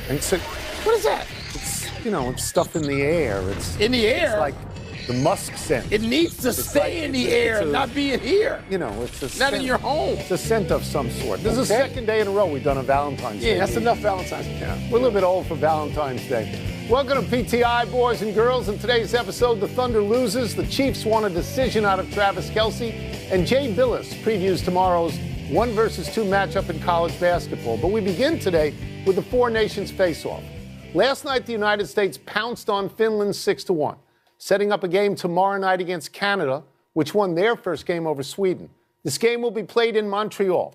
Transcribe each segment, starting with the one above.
And so, What is that? it's, it's stuff in the air. It's In the air? It's like the musk scent. It needs to stay in the air, not be in here. It's a Not scent. in your home. It's a scent of some sort. This is the second day in a row we've done a Valentine's Day. Yeah, that's enough Valentine's Day. Yeah, we're a little bit old for Valentine's Day. Welcome to PTI, boys and girls. In today's episode, the Thunder loses, the Chiefs want a decision out of Travis Kelce, and Jay Billis previews tomorrow's 1 versus 2 matchup in college basketball. But we begin today with the Four Nations face-off. Last night, the United States pounced on Finland 6-1, setting up a game tomorrow night against Canada, which won their first game over Sweden. This game will be played in Montreal.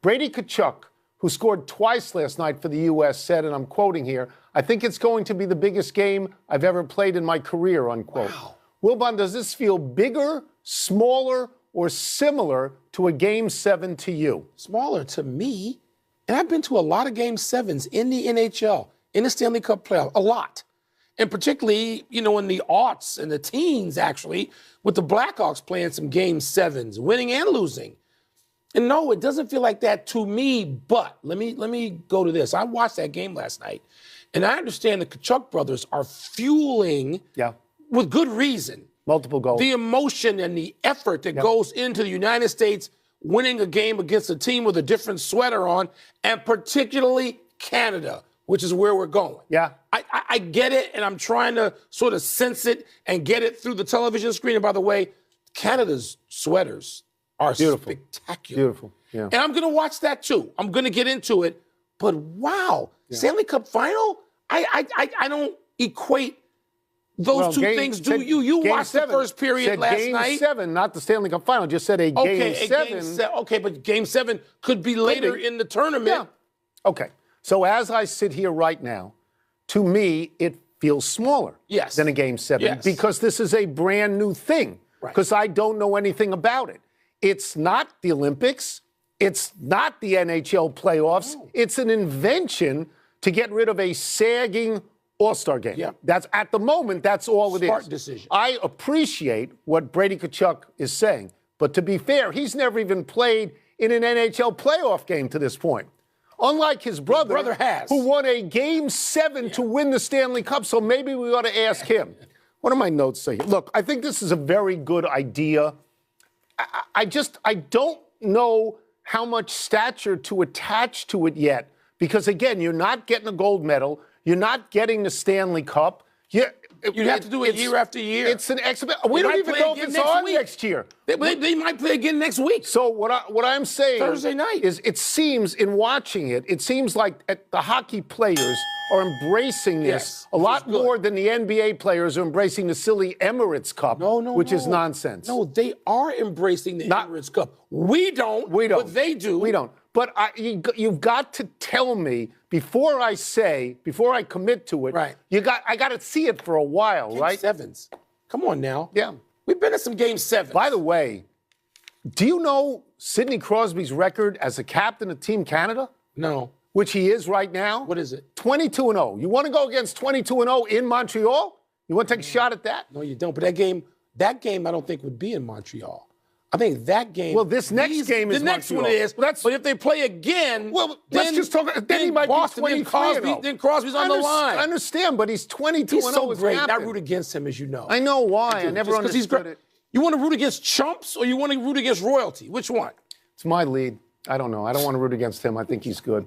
Brady Tkachuk, who scored twice last night for the U.S., said, and I'm quoting here, "I think it's going to be the biggest game I've ever played in my career," unquote. Wow. Wilbon, does this feel bigger, smaller, or similar to a Game 7 to you? Smaller to me. And I've been to a lot of Game 7s in the NHL, in the Stanley Cup playoff, a lot. And particularly, in the aughts and the teens, actually, with the Blackhawks playing some Game 7s, winning and losing. And no, it doesn't feel like that to me, but let me go to this. I watched that game last night, and I understand the Tkachuk brothers are fueling, with good reason, multiple goals, the emotion and the effort that goes into the United States winning a game against a team with a different sweater on, and particularly Canada, which is where we're going. Yeah. I get it, and I'm trying to sort of sense it and get it through the television screen. And by the way, Canada's sweaters are spectacular. Beautiful. Yeah. And I'm going to watch that too. I'm going to get into it. But wow, Stanley Cup final? I don't equate those two things, do you? You watched the first period last night. Game 7, not the Stanley Cup final. Just said Game 7. Okay, but Game 7 could be later in the tournament. Yeah. Okay. So as I sit here right now, to me, it feels smaller than a Game 7 because this is a brand new thing because I don't know anything about it. It's not the Olympics. It's not the NHL playoffs. No. It's an invention to get rid of a sagging All-Star game. Yeah. That's at the moment, that's all it is. Smart decision. I appreciate what Brady Tkachuk is saying, but to be fair, he's never even played in an NHL playoff game to this point. Unlike his brother has. Who won a Game 7 to win the Stanley Cup, so maybe we ought to ask him. What do my notes say? Look, I think this is a very good idea. I don't know how much stature to attach to it yet because, again, you're not getting a gold medal. You're not getting the Stanley Cup. You have to do it year after year. It's an exhibition. We don't even know if it's on next year. They might play again next week. So what I'm saying Thursday night is it seems, in watching it, it seems like the hockey players are embracing this a lot more than the NBA players are embracing the silly Emirates Cup, which is nonsense. No, they are embracing the Emirates Cup. We don't, but they do. We don't. But you've got to tell me before I commit to it. Right. I got to see it for a while, right? Game 7s. Come on now. Yeah. We've been in some Game 7s. By the way, do you know Sidney Crosby's record as a captain of Team Canada? No. Which he is right now? What is it? 22-0. You want to go against 22-0 in Montreal? You want to take a shot at that? No, you don't. But that game I don't think would be in Montreal. I think that game. Well, this next game is the next Montreal. one is. But if they play again, let's just talk. Then he might Boston, be 23-0. Then Crosby's on the line. I understand, but he's 22-0. He's so great. I root against him, as you know. I know why. I never understood it. You want to root against chumps or you want to root against royalty? Which one? It's my lead. I don't know. I don't want to root against him. I think he's good.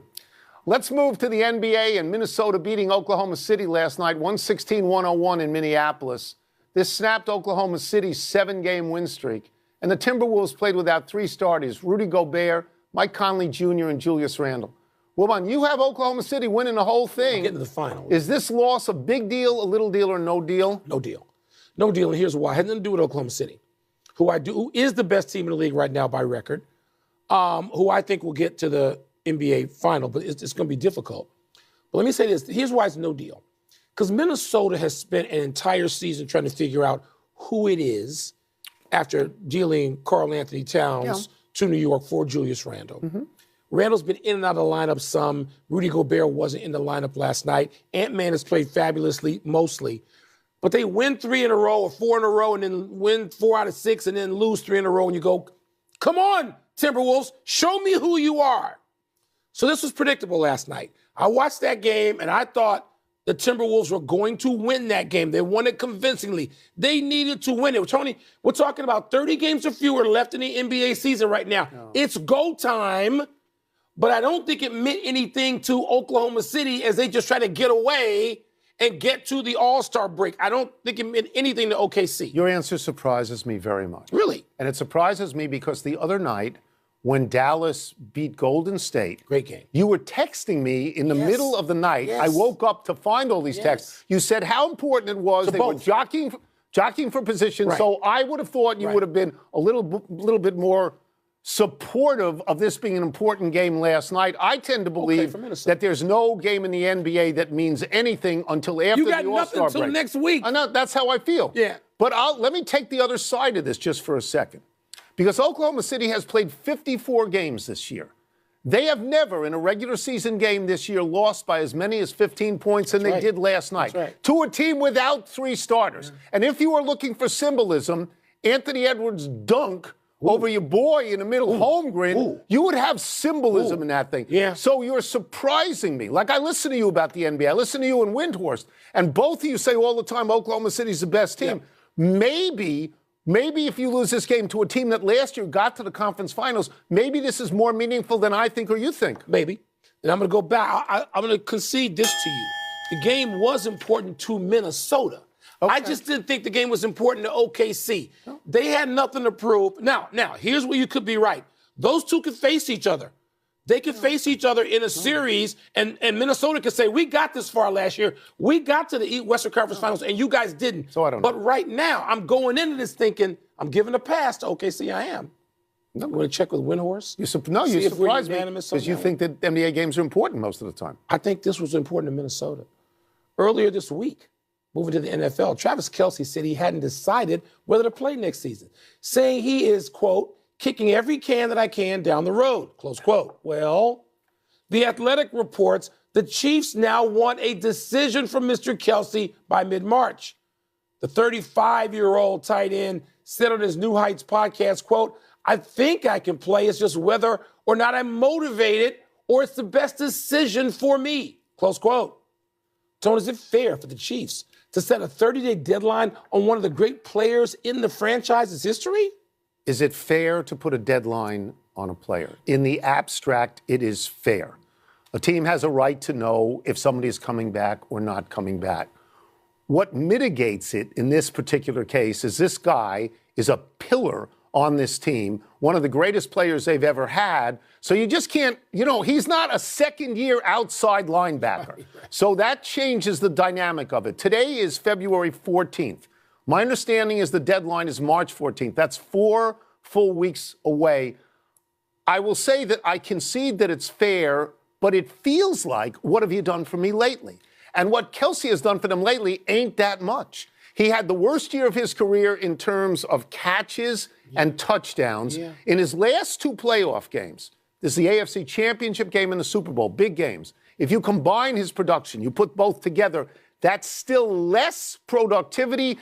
Let's move to the NBA and Minnesota beating Oklahoma City last night, 116-101 in Minneapolis. This snapped Oklahoma City's 7-game win streak. And the Timberwolves played without 3 starters, Rudy Gobert, Mike Conley Jr., and Julius Randle. Wilbon, you have Oklahoma City winning the whole thing. Getting to the final. Is this loss a big deal, a little deal, or no deal? No deal. No deal, and here's why. It had nothing to do with Oklahoma City, who is the best team in the league right now by record, who I think will get to the NBA final, but it's going to be difficult. But let me say this. Here's why it's no deal. Because Minnesota has spent an entire season trying to figure out who it is after dealing Karl Anthony Towns to New York for Julius Randle. Mm-hmm. Randle's been in and out of the lineup some. Rudy Gobert wasn't in the lineup last night. Ant-Man has played fabulously, mostly. But they win 3 in a row or 4 in a row and then win 4 out of 6 and then lose 3 in a row. And you go, come on, Timberwolves, show me who you are. So this was predictable last night. I watched that game, and I thought the Timberwolves were going to win that game. They won it convincingly. They needed to win it. Tony, we're talking about 30 games or fewer left in the NBA season right now. No. It's go time, but I don't think it meant anything to Oklahoma City as they just try to get away and get to the All-Star break. I don't think it meant anything to OKC. Your answer surprises me very much. Really? And it surprises me because the other night, when Dallas beat Golden State. Great game. You were texting me in the middle of the night. Yes. I woke up to find all these texts. You said how important it was. They were jockeying for position. Right. So I would have thought you would have been a little bit more supportive of this being an important game last night. I tend to believe that there's no game in the NBA that means anything until after the All-Star break. You got nothing until next week. I know, that's how I feel. Yeah. But let me take the other side of this just for a second. Because Oklahoma City has played 54 games this year. They have never, in a regular season game this year, lost by as many as 15 points than they did last night. To a team without 3 starters. And if you are looking for symbolism, Anthony Edwards' dunk over your boy in the middle, Holmgren, you would have symbolism in that thing. Yeah. So you're surprising me. Like, I listen to you about the NBA. I listen to you and Windhorst. And both of you say all the time Oklahoma City's the best team. Yeah. Maybe if you lose this game to a team that last year got to the conference finals, maybe this is more meaningful than I think or you think. Maybe. And I'm going to go back. I'm going to concede this to you. The game was important to Minnesota. Okay. I just didn't think the game was important to OKC. No. They had nothing to prove. Now, here's where you could be right. Those two could face each other. They could face each other in a series, and Minnesota could say, we got this far last year. We got to the Western Conference Finals, and you guys didn't. So I don't know. But right now, I'm going into this thinking, I'm giving a pass to OKC. I am. No. You want to check with Windhorst? You surprised me because you think that NBA games are important most of the time. I think this was important to Minnesota. Earlier this week, moving to the NFL, Travis Kelce said he hadn't decided whether to play next season, saying he is, quote, kicking every can that I can down the road, close quote. Well, The Athletic reports the Chiefs now want a decision from Mr. Kelce by mid-March. The 35-year-old tight end said on his New Heights podcast, quote, I think I can play. It's just whether or not I'm motivated or it's the best decision for me, close quote. Tony, is it fair for the Chiefs to set a 30-day deadline on one of the great players in the franchise's history? Is it fair to put a deadline on a player? In the abstract, it is fair. A team has a right to know if somebody is coming back or not coming back. What mitigates it in this particular case is this guy is a pillar on this team, one of the greatest players they've ever had. So you just can't, he's not a second-year outside linebacker. So that changes the dynamic of it. Today is February 14th. My understanding is the deadline is March 14th. That's 4 full weeks away. I will say that I concede that it's fair, but it feels like, what have you done for me lately? And what Kelce has done for them lately ain't that much. He had the worst year of his career in terms of catches and touchdowns. In his last 2 playoff games, this is the AFC Championship game and the Super Bowl, big games. If you combine his production, you put both together, that's still less productivity